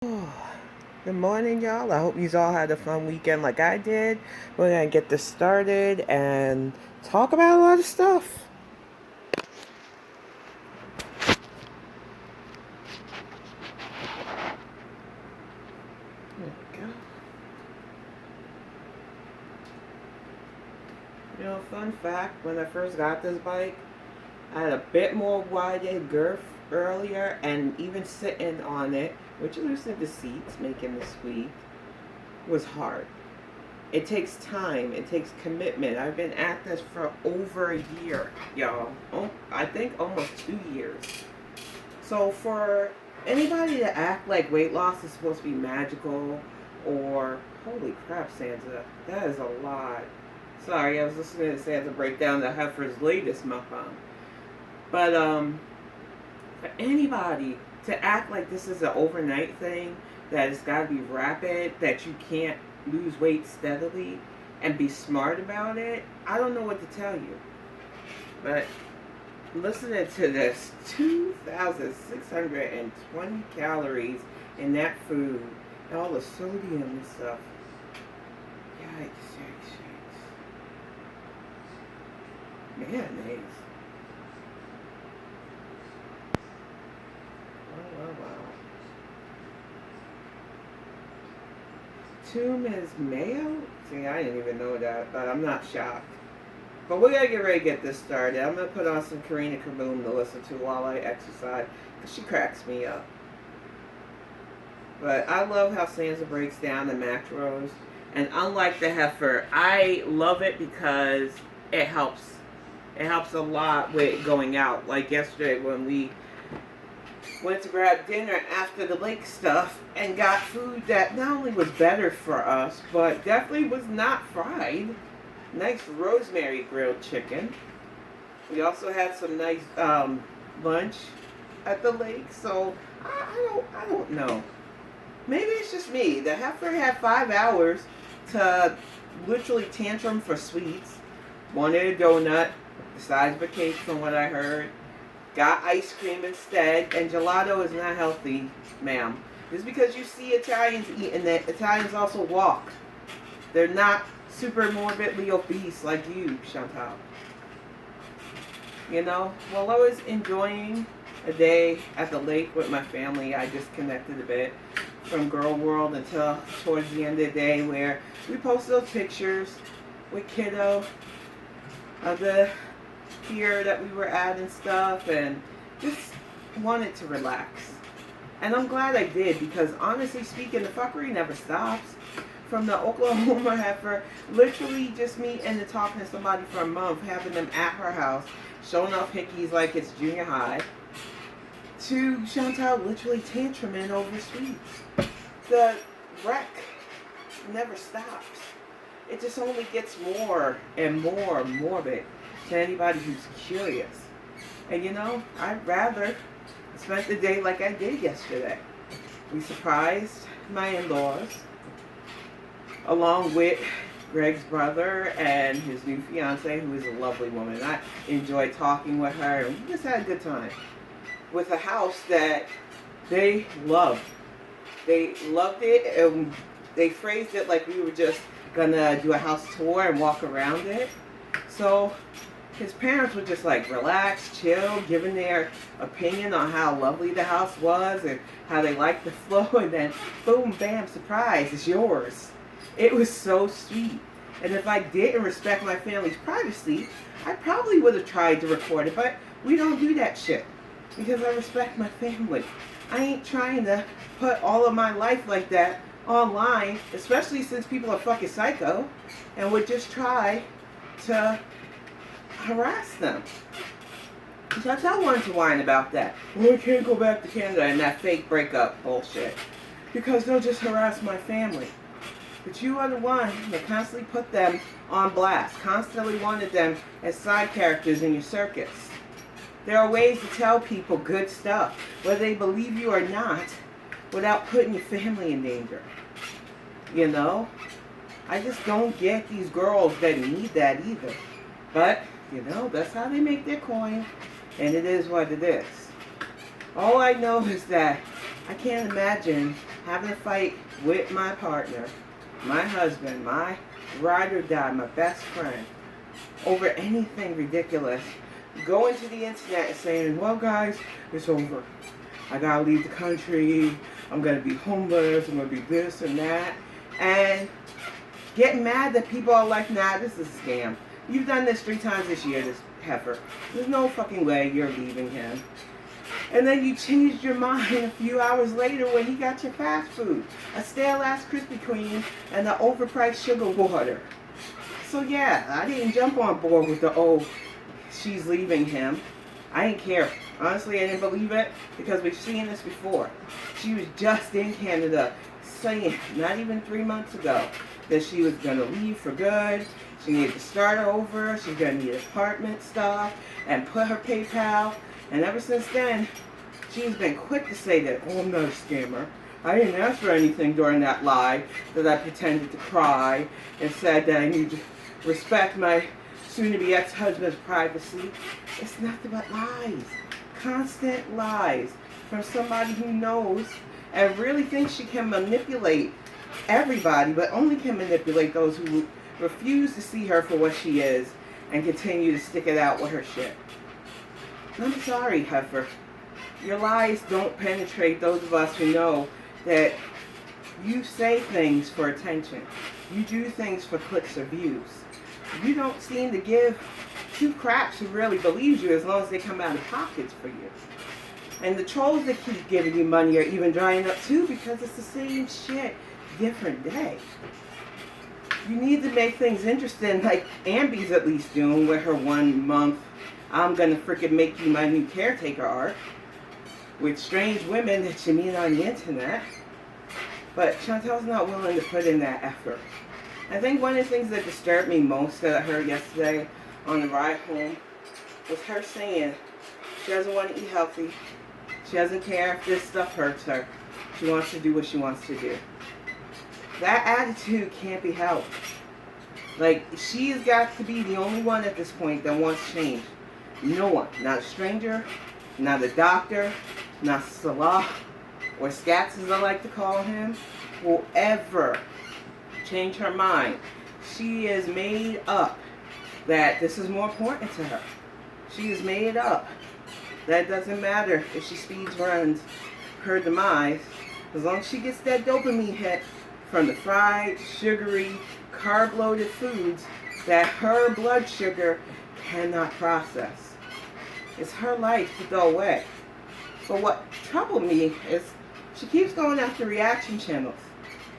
Good morning, y'all. I hope you all had a fun weekend like I did. We're going to get this started and talk about a lot of stuff. There we go. You know, fun fact, when I first got this bike, I had a bit more wide girth earlier, and even sitting on it, which loosened the seats, making the squeak, was hard. It takes time. It takes commitment. I've been at this for over a year, y'all. Oh, I think almost 2 years. So for anybody to act like weight loss is supposed to be magical, or holy crap, Santa, that is a lot. Sorry, I was listening to Santa break down the Heffer's latest mukbang. But for anybody to act like this is an overnight thing, that it's got to be rapid, that you can't lose weight steadily and be smart about it, I don't know what to tell you. But listening to this, 2,620 calories in that food, and all the sodium and stuff. Yikes, yikes, yikes. Mayonnaise. Wow, wow, wow. Tomb is mayo? See, I didn't even know that, but I'm not shocked. But we gotta get ready to get this started. I'm gonna put on some Karina Kaboom to listen to while I exercise, because she cracks me up. But I love how Sansa breaks down the macros. And unlike the Heifer, I love it because it helps. It helps a lot with going out. Like yesterday when we went to grab dinner after the lake stuff and got food that not only was better for us, but definitely was not fried. Nice rosemary grilled chicken. We also had some nice lunch at the lake. So I don't know. Maybe it's just me. The Heifer had 5 hours to literally tantrum for sweets. Wanted a donut, the size of a cake from what I heard. Got ice cream instead, and gelato is not healthy, ma'am. Just because you see Italians eating it, Italians also walk. They're not super morbidly obese like you, Chantal. You know, while I was enjoying a day at the lake with my family, I disconnected a bit from girl world until towards the end of the day, where we posted those pictures with kiddo of the pier that we were at and stuff, and just wanted to relax. And I'm glad I did, because honestly speaking, the fuckery never stops. From the Oklahoma Heifer literally just meeting and talking to somebody for a month, having them at her house, showing off hickeys like it's junior high, to Chantal literally tantruming over sweets. The wreck never stops. It just only gets more and more morbid to anybody who's curious. And you know, I'd rather spend the day like I did yesterday. We surprised my in-laws, along with Greg's brother and his new fiance, who is a lovely woman. I enjoyed talking with her, and we just had a good time with a house that they loved. They loved it, and they phrased it like we were just gonna do a house tour and walk around it. So his parents were just like relaxed, chill, giving their opinion on how lovely the house was and how they liked the flow, and then boom, bam, surprise, it's yours. It was so sweet. And if I didn't respect my family's privacy, I probably would have tried to record it, but we don't do that shit because I respect my family. I ain't trying to put all of my life like that online, especially since people are fucking psycho and would just try to harass them. Chantal wanted to whine about that. Well, I can't go back to Canada and that fake breakup bullshit because they'll just harass my family. But you are the one that constantly put them on blast, constantly wanted them as side characters in your circus. There are ways to tell people good stuff, whether they believe you or not, without putting your family in danger. You know? I just don't get these girls that need that either. But, you know, that's how they make their coin, and it is what it is. All I know is that I can't imagine having a fight with my partner, my husband, my ride or die, my best friend, over anything ridiculous, going to the internet and saying, well guys, it's over. I gotta leave the country, I'm gonna be homeless, I'm gonna be this and that, and getting mad that people are like, nah, this is a scam. You've done this 3 times this year, this heifer. There's no fucking way you're leaving him. And then you changed your mind a few hours later when he got your fast food. A stale-ass Krispy Kreme and the overpriced sugar water. So yeah, I didn't jump on board with the, oh, she's leaving him. I didn't care. Honestly, I didn't believe it because we've seen this before. She was just in Canada saying, not even 3 months ago, that she was going to leave for good. She needed to start over. She's going to need apartment stuff and put her PayPal. And ever since then, she's been quick to say that, oh, I'm not a scammer. I didn't ask for anything during that lie that I pretended to cry and said that I need to respect my soon-to-be ex-husband's privacy. It's nothing but lies. Constant lies from somebody who knows and really thinks she can manipulate everybody, but only can manipulate those who refuse to see her for what she is and continue to stick it out with her shit. I'm sorry, heifer. Your lies don't penetrate those of us who know that you say things for attention. You do things for clicks or views. You don't seem to give 2 craps who really believes you as long as they come out of pockets for you. And the trolls that keep giving you money are even drying up too because it's the same shit, different day. You need to make things interesting like Ambi's at least doing with her 1 month I'm gonna freaking make you my new caretaker arc with strange women that you meet on the internet. But Chantal's not willing to put in that effort. I think one of the things that disturbed me most that I heard yesterday on the ride home was her saying she doesn't want to eat healthy. She doesn't care if this stuff hurts her. She wants to do what she wants to do. That attitude can't be helped. Like, she's got to be the only one at this point that wants change. No one, not a stranger, not a doctor, not Salah, or Scats as I like to call him, will ever change her mind. She is made up that this is more important to her. She is made up that it doesn't matter if she speeds runs her demise, as long as she gets that dopamine hit from the fried, sugary, carb-loaded foods that her blood sugar cannot process. It's her life to go away. But what troubled me is she keeps going after reaction channels.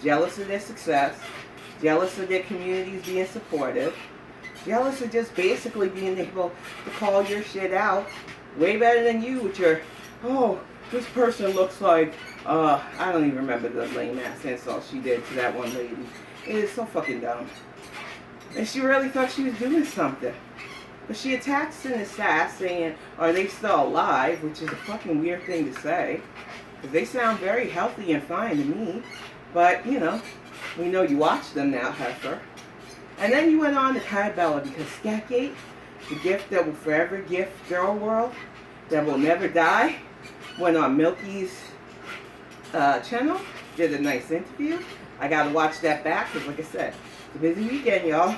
Jealous of their success, jealous of their communities being supportive, jealous of just basically being able to call your shit out way better than you with your, oh, this person looks like, I don't even remember the lame ass insult she did to that one lady. It is so fucking dumb. And she really thought she was doing something. But she attacks in the sass saying, are they still alive? Which is a fucking weird thing to say. Because they sound very healthy and fine to me. But, you know, we know you watch them now, heifer. And then you went on to Kybella because Scat-gate, the gift that will forever gift girl world, that will never die, went on Milky's channel, did a nice interview. I got to watch that back because, like I said, it's a busy weekend, y'all.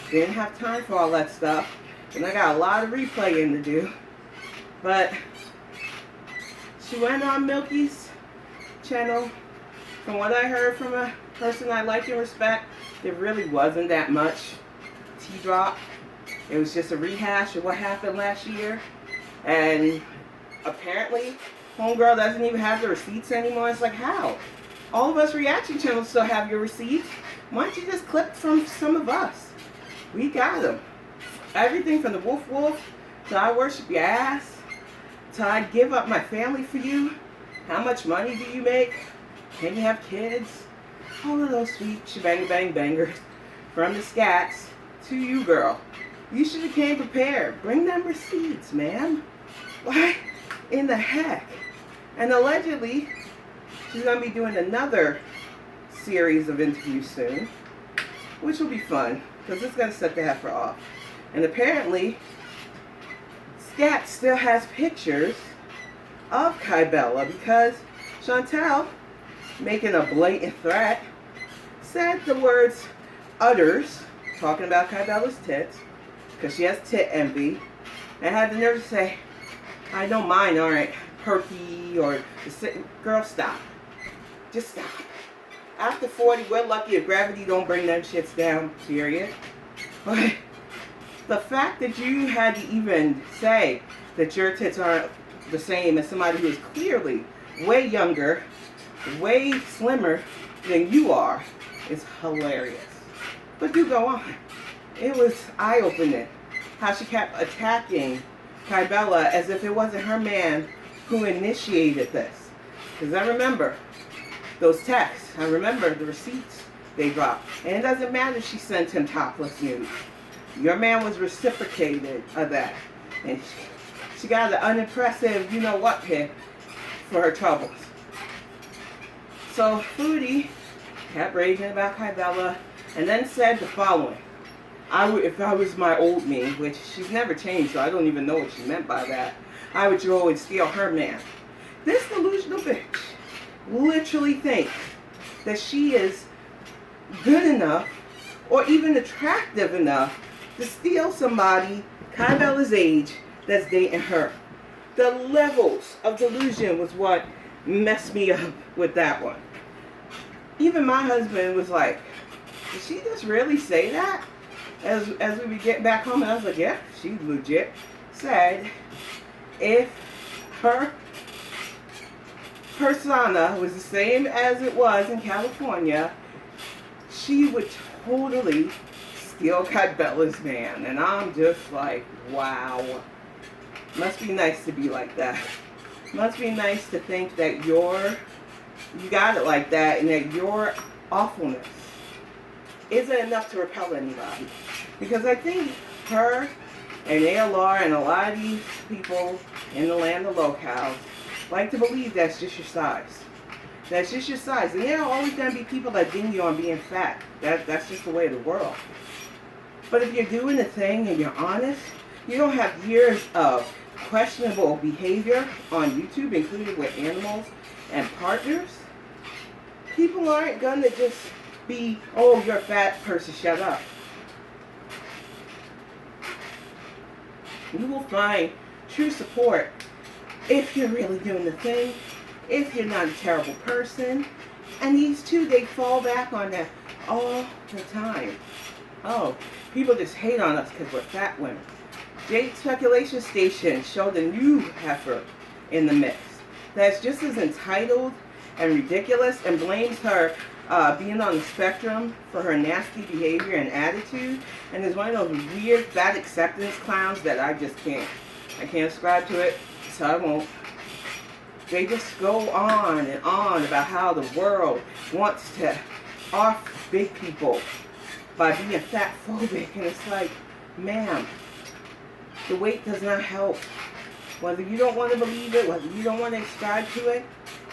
Didn't have time for all that stuff. And I got a lot of replaying to do. But she went on Milky's channel. From what I heard from a person I like and respect, there really wasn't that much tea drop. It was just a rehash of what happened last year. And apparently, homegirl doesn't even have the receipts anymore. It's like, how? All of us reaction channels still have your receipts. Why don't you just clip from some of us? We got them. Everything from the woof woof to I worship your ass to I give up my family for you. How much money do you make? Can you have kids? All of those sweet shebang bang bangers from the Scats to you, girl. You should have came prepared. Bring them receipts, man. Why in the heck? And allegedly, she's going to be doing another series of interviews soon, which will be fun because it's going to set the heifer off. And apparently, Scat still has pictures of Kybella because Chantal making a blatant threat, said the words utters, talking about Kybella's tits, because she has tit envy, and had the nerve to say, I know mine aren't perky or girl, stop. Just stop. After 40, we're lucky if gravity don't bring them shits down, period. But the fact that you had to even say that your tits aren't the same as somebody who is clearly way younger, way slimmer than you are, is hilarious. But do go on. It was eye-opening how she kept attacking Kybella as if it wasn't her man who initiated this. Because I remember those texts. I remember the receipts they dropped. And it doesn't matter if she sent him topless nudes. Your man was reciprocated of that. And she got an unimpressive you-know-what pick for her troubles. So Foodie kept raging about Kybella and then said the following. If I was my old me, which she's never changed, so I don't even know what she meant by that, I would go and steal her man. This delusional bitch literally thinks that she is good enough or even attractive enough to steal somebody Kybella's age that's dating her. The levels of delusion was what messed me up with that one. Even my husband was like, did she just really say that? As we would get back home, and I was like, yeah, she legit said if her persona was the same as it was in California, she would totally steal Kybella's man. And I'm just like, wow. Must be nice to be like that. Must be nice to think that you got it like that, and that your awfulness isn't enough to repel anybody. Because I think her and ALR and a lot of these people in the land of locales like to believe that's just your size. That's just your size. And there are always going to be people that ding you on being fat. That's just the way of the world. But if you're doing the thing and you're honest, you don't have years of questionable behavior on YouTube, including with animals and partners, people aren't going to just be, oh, you're a fat person, shut up. You will find true support if you're really doing the thing, if you're not a terrible person. And these two, they fall back on that all the time. Oh, people just hate on us because we're fat women. Jake's Speculation Station showed a new heifer in the mix that's just as entitled and ridiculous, and blames her being on the spectrum for her nasty behavior and attitude, and is one of those weird fat acceptance clowns that I just can't. I can't ascribe to it, so I won't. They just go on and on about how the world wants to off big people by being fat phobic, and it's like, ma'am, the weight does not help. Whether you don't want to believe it, whether you don't want to ascribe to it,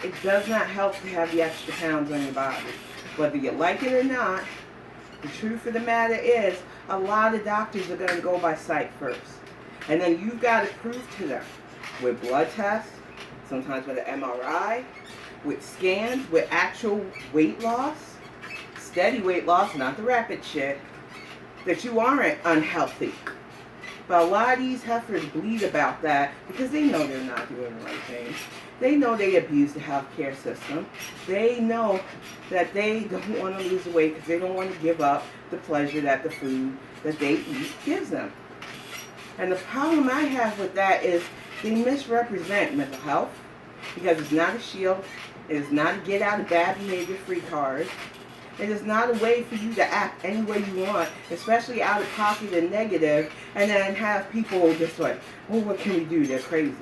it does not help to have the extra pounds on your body. Whether you like it or not, the truth of the matter is, a lot of doctors are going to go by sight first. And then you've got to prove to them with blood tests, sometimes with an MRI, with scans, with actual weight loss, steady weight loss, not the rapid shit, that you aren't unhealthy. But a lot of these heifers bleed about that because they know they're not doing the right thing. They know they abuse the healthcare system. They know that they don't want to lose weight because they don't want to give up the pleasure that the food that they eat gives them. And the problem I have with that is they misrepresent mental health because it's not a shield. It is not a get out of bad behavior free card. It is not a way for you to act any way you want, especially out of pocket and negative, and then have people just like, oh, what can we do? They're crazy.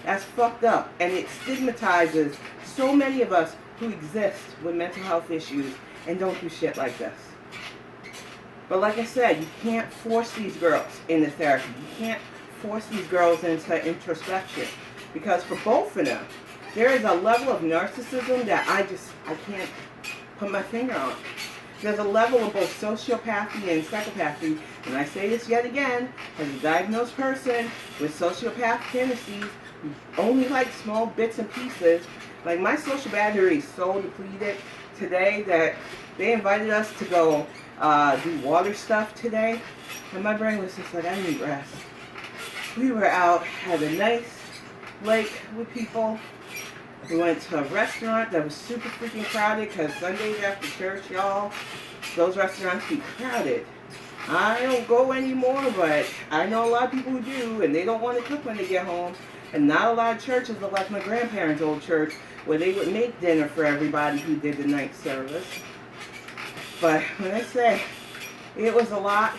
That's fucked up. And it stigmatizes so many of us who exist with mental health issues and don't do shit like this. But like I said, you can't force these girls into therapy. You can't force these girls into introspection. Because for both of them, there is a level of narcissism that I can't put my finger on. There's a level of both sociopathy and psychopathy, and I say this yet again, as a diagnosed person with sociopath tendencies who only like small bits and pieces, Like, my social battery is so depleted today that they invited us to go do water stuff today. And my brain was just like, I need rest. We were out at a nice lake with people. We went to a restaurant that was super freaking crowded because Sundays after church, y'all, those restaurants be crowded. I don't go anymore, but I know a lot of people who do, and they don't want to cook when they get home. And not a lot of churches are like my grandparents' old church, where they would make dinner for everybody who did the night service. But when I say it was a lot,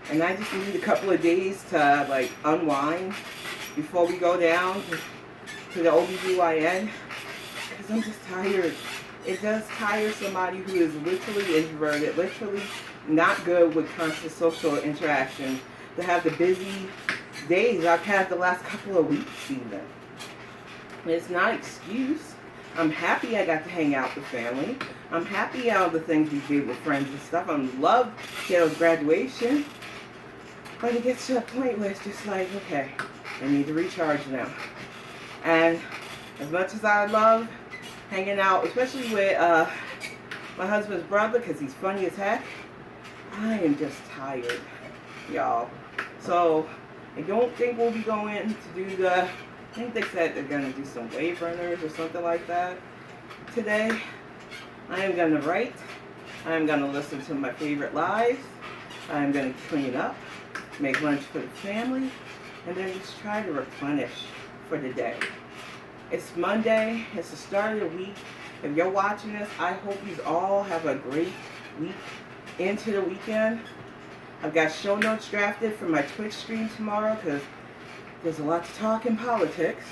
and I just need a couple of days to like unwind before we go down to the OBGYN, because I'm just tired. It does tire somebody who is literally introverted, literally not good with constant social interaction, to have the busy days I've had the last couple of weeks even. It's not an excuse. I'm happy I got to hang out with family. I'm happy all the things we did with friends and stuff. I love Kiddo's graduation. But it gets to a point where it's just like, okay, I need to recharge now. And as much as I love hanging out, especially with my husband's brother, because he's funny as heck, I am just tired, y'all. So I don't think we'll be going to do the, I think they said they're going to do some wave runners or something like that today. I am going to write. I am going to listen to my favorite lives. I am going to clean up, make lunch for the family, and then just try to replenish for the day. It's Monday. It's the start of the week. If you're watching this, I hope you all have a great week into the weekend. I've got show notes drafted for my Twitch stream tomorrow because there's a lot to talk in politics.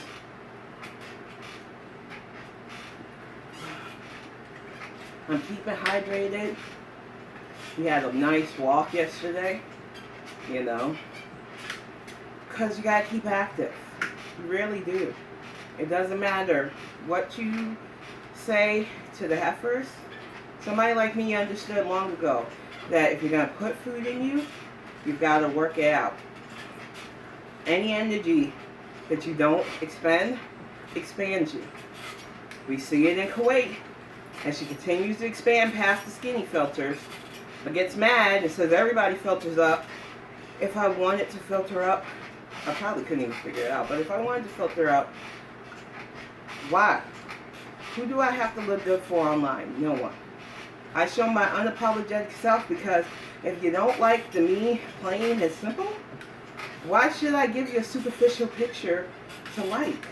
I'm keeping hydrated. We had a nice walk yesterday, you know, because you got to keep active. You really do. It doesn't matter what you say to the heifers. Somebody like me understood long ago that if you're going to put food in you, you've got to work it out. Any energy that you don't expend expands you. We see it in Kuwait as she continues to expand past the skinny filters, but gets mad and says everybody filters up. If I wanted to filter up, I probably couldn't even figure it out, but if I wanted to filter up, why? Who do I have to look good for online? No one. I show my unapologetic self because if you don't like the me plain and simple, why should I give you a superficial picture to like?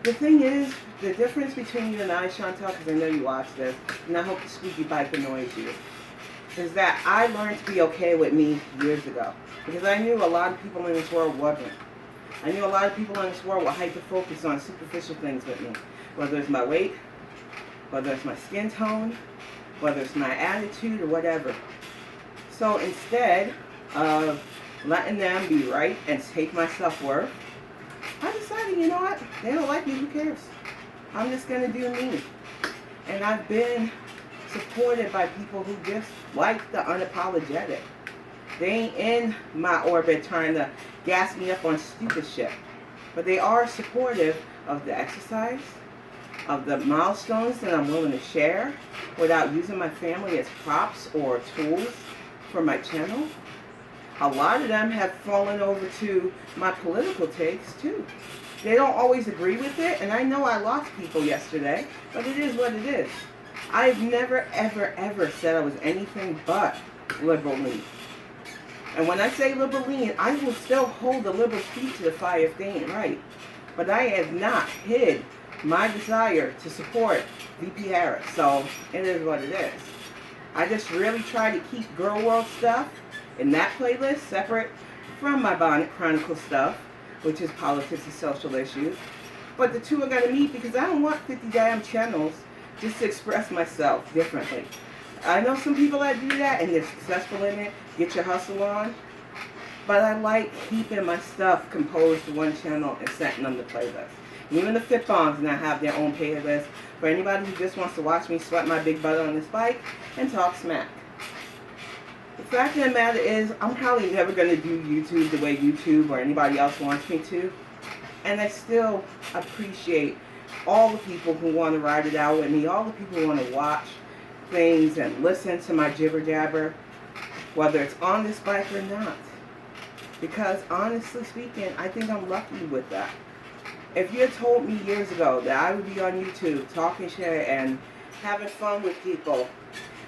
The thing is, the difference between you and I, Chantal, because I know you watch this, and I hope the squeaky bike annoys you, is that I learned to be okay with me years ago. Because I knew a lot of people in this world wasn't. I knew a lot of people in this world were hyper-focused on superficial things with me. Whether it's my weight, whether it's my skin tone, whether it's my attitude or whatever. So instead of letting them be right and take my self-worth, I decided, you know what? They don't like me, who cares? I'm just going to do me. And I've been supported by people who just like the unapologetic. They ain't in my orbit trying to gas me up on stupid shit. But they are supportive of the exercise, of the milestones that I'm willing to share without using my family as props or tools for my channel. A lot of them have fallen over to my political takes too. They don't always agree with it, and I know I lost people yesterday, but it is what it is. I've never, ever, ever said I was anything but liberal lean. And when I say liberal lean, I will still hold the liberal feet to the fire if they ain't right. But I have not hid my desire to support VP Harris, so it is what it is. I just really try to keep Girl World stuff in that playlist separate from my Bonnet Chronicle stuff, which is politics and social issues. But the two are going to meet because I don't want 50 damn channels just to express myself differently. I know some people that do that and they're successful in it, get your hustle on. But I like keeping my stuff composed to one channel and setting them the playlist. Even the FitBangs now have their own playlist for anybody who just wants to watch me sweat my big butt on this bike and talk smack. The fact of the matter is, I'm probably never going to do YouTube the way YouTube or anybody else wants me to. And I still appreciate all the people who want to ride it out with me, all the people who want to watch things and listen to my jibber jabber, whether it's on this bike or not. Because honestly speaking, I think I'm lucky with that. If you had told me years ago that I would be on YouTube talking shit and having fun with people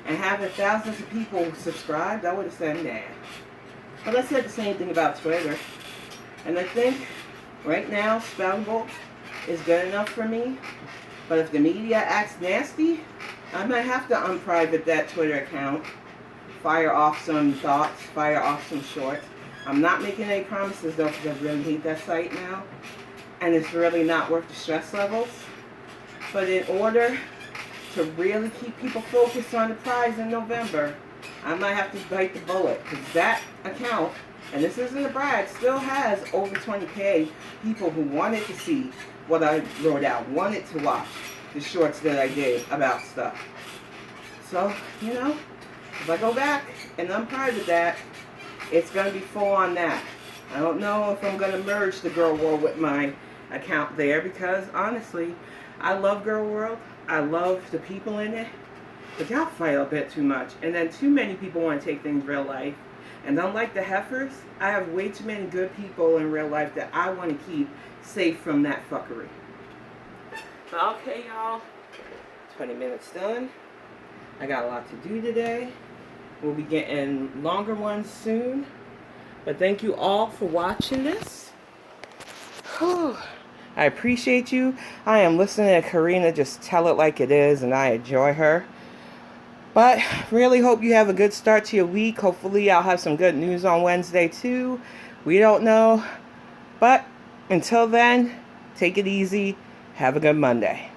and having thousands of people subscribed, I would have said nah. But I said the same thing about Twitter. And I think right now, Spoutable is good enough for me. But if the media acts nasty, I might have to unprivate that Twitter account, fire off some thoughts, fire off some shorts. I'm not making any promises though, because I really hate that site now. And it's really not worth the stress levels. But in order to really keep people focused on the prize in November, I might have to bite the bullet. Because that account, and this isn't a brag, still has over 20K people who wanted to see what I wrote out, wanted to watch the shorts that I did about stuff. So, you know, if I go back and unprivate that, it's going to be full on that. I don't know if I'm going to merge the Girl World with my account there, because honestly, I love Girl World. I love the people in it. But y'all fight a bit too much. And then too many people want to take things real life. And unlike the heifers, I have way too many good people in real life that I want to keep safe from that fuckery. Okay, y'all. 20 minutes done. I got a lot to do today. We'll be getting longer ones soon. But thank you all for watching this. Whew. I appreciate you. I am listening to Karina just tell it like it is, and I enjoy her. But really hope you have a good start to your week. Hopefully I'll have some good news on Wednesday too. We don't know. But until then, take it easy. Have a good Monday.